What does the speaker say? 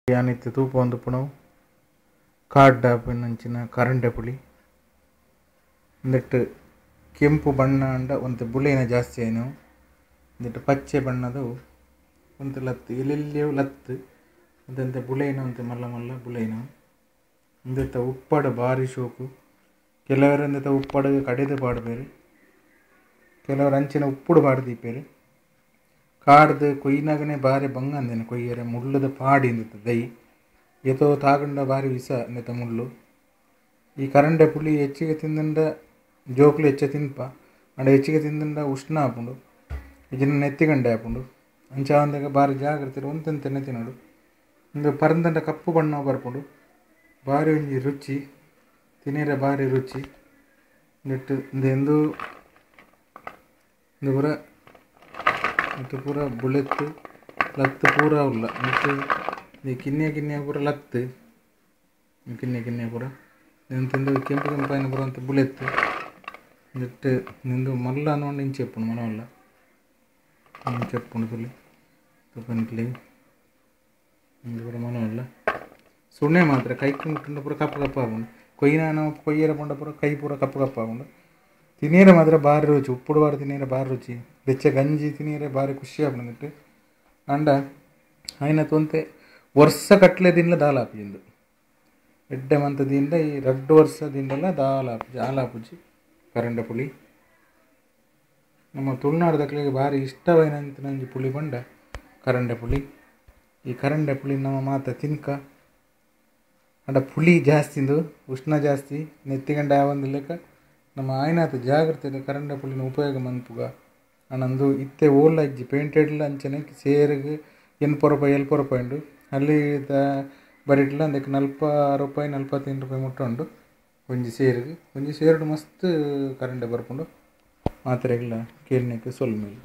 ಯಾನಿತ್ತು ತೂಪ ಒಂದು ಪುಣವು ಕಾಡ್ಡ ಪೆನ್ನಂಚಿನ ಕರಂಡೆ ಪುಳಿ ಅಂದಟ್ಟು ಕೆಂಪು ಬಣ್ಣ ಅಂಡ ಒಂದು ಬುಳೆನ ಜಾಸ್ತಿ ಆಯ್ನವು ಅಂದಟ್ಟು ಪಚ್ಚೆ ಬಣ್ಣದವು ಒಂದು ಲತ್ತು ಎಲ್ಲೆಲ್ಲಿಯೂ ಲತ್ತು ಅದಂತೆ ಬುಳೆನ ಒಂದು ಮಲ್ಲ ಮಲ್ಲ ಬುಳೆನ ಅಂದತ್ತ ಉಪ್ಪಡ ಭಾರಿ ಶೋಕು ಕೆಲವರು ಅಂದತ್ತ ಉಪ್ಪಡ ಕಡೆದು ಪಾಡ್ಬೇರು ಕೆಲವರು ಅಂಚಿನ ಉಪ್ಪುಡು ಪಾಡ್ದೀಪೇರು ಕಾಡ್ದು ಕೊಯ್ನಾಗನೇ ಭಾರಿ ಬಂಗ ಅಂದೇನೆ ಕೊಯ್ಯರೆ ಮುಳ್ಳದ ಪಾಡಿ ಅಂದತ್ತ ದೈ ಏತೋ ತಾಗಂಡ ಭಾರಿ ವಿಷ ಅಂದತ್ತ ಮುಳ್ಳು ಈ ಕರಂಡೆ ಪುಳಿ ಹೆಚ್ಚಿಗೆ ತಿಂದಂಡ ಜೋಕ್ಲು ಹೆಚ್ಚ ತಿನ್ಪ ಅಂಡ ಹೆಚ್ಚಿಗೆ ತಿಂದಂಡ ಉಷ್ಣ ಆಪುಂಡು ಇದನ್ನ ನೆತ್ತಿಗಂಡೆ ಆಪುಂಡು ಅಂಚ ಅಂದಾಗ ಭಾರಿ ಜಾಗ್ರತೆ ಒಂದಂತೆ ನೆತ್ತಿನೋಡು ಒಂದು ಪರಂದಂಡ ಕಪ್ಪು ಬಣ್ಣ ಬರ್ಪುಂಡು ಭಾರಿ ಒಂಜಿ ರುಚಿ ತಿನ್ನರೆ ಭಾರಿ ರುಚಿ ನೆಟ್ಟು ಎಂದು ಪೂರ ಮತ್ತು ಪೂರ ಬುಳೆತ್ತು ಲತ್ತು ಪೂರ ಉಲ್ಲ ಮತ್ತು ಕಿನ್ನೆ ಪೂರ ಲತ್ತು ಕಿನ್ನೆ ಪೂರ ನಿಂತು ಕೆಂಪು ಕೆಂಪಾಯಿನ ಪೂರ ಅಂತ ಬುಳೆತ್ತು ನೆಟ್ಟು ನಿಂದು ಮಲ್ಲ ಅನ್ನೋಂಡು ಇಂಚೆಪ್ಪುಂಡು ಮನವಲ್ಲ ಇಂಚೆಪ್ಪುಂಡು ತುಲಿ ತುಪ್ಪನ್ಕ್ಲಿ ನಿಂದು ಪೂರ ಮನವಲ್ಲ ಸುಣ್ಣೆ ಮಾತ್ರ ಕೈക്ക് ಮುಟ್ಟುಂಡು ಪೂರ ಕಪ್ಪು ಕಪ್ಪು ಆಗುಂಡು ಕೊಯ್ಯರ ಪಂಡ ಪೂರ ಕೈ ಪೂರ ಕಪ್ಪು ಕಪ್ಪು ಆಗುಂಡು ತಿನ್ನೀರೆ ಮಾತ್ರ ಭಾರಿ ರುಚಿ ಉಪ್ಪುಡು ಬಾರಿ ತಿನ್ನೀರೆ ಭಾರಿ ರುಚಿ ಬೆಚ್ಚ ಗಂಜಿ ತಿನ್ನೀರೆ ಭಾರಿ ಖುಷಿ ಆಗ್ಬಿಟ್ಟು ಅಂಡ ಆಯ್ನ ತೊಂತೆ ವರ್ಷ ಕಟ್ಲೆ ದಿನ ದಾಲ್ ಆಪಿಂದು ಎಡ್ಡೆ ಮಂತದಿಂದ ಈ 2 ವರ್ಷದಿಂದೆಲ್ಲ ದಾಲ್ ಆಪುಜಿ ಆಲಾಪುಜಿ ಕರಂಡೆ ಪುಳಿ ನಮ್ಮ ತುಳುನಾಡದಕ್ಲಿಗೆ ಭಾರಿ ಇಷ್ಟವಾಯಿನಂತ ನಂಜಿ ಪುಳಿ ಬಂಡ ಕರಂಡೆ ಪುಳಿ ಈ ಕರಂಡೆ ಪುಳಿ ನಮ್ಮ ಮಾತ ತಿನ್ಕ ಅಂಡ ಪುಳಿ ಜಾಸ್ತಿಂದು ಉಷ್ಣ ಜಾಸ್ತಿ ನೆತ್ತಿಗಂಡ ಯಾವಂದು ಲೆಕ್ಕ ನಮ್ಮ ಆಯ್ನಾತ ಜಾಗ್ರತೆ ಕರಂಡೆ ಪುಳಿನ ಉಪಯೋಗ ಮನ್ಪುಗ ಅಣ್ಣಂದು ಇತ್ತೆ ಓಲ್ಲ ಇಜ್ಜಿ ಪೇಂಟೆಡ್ಲ ಅಂಚನೆ ಸೇರಿಗೆ ಎಲ್ಪೊರಪಾಯಿ ಉಂಡು ಅಲ್ಲಿ ಬರಿಟ್ಲ ಅದಕ್ಕೆ 40 ರೂಪಾಯಿ 45 ರೂಪಾಯಿ ಮುಟ್ಟ ಉಂಡು ಒಂಜಿ ಸೇರಿಗೆ ಮಸ್ತ್ ಕರಂಡೆ ಬರ್ಪುಂಡು ಮಾತ್ರೆಗ್ಲ ಕೇಳಿನಕ್ಕೆ ಸೊಲ್ಮೇಲೆ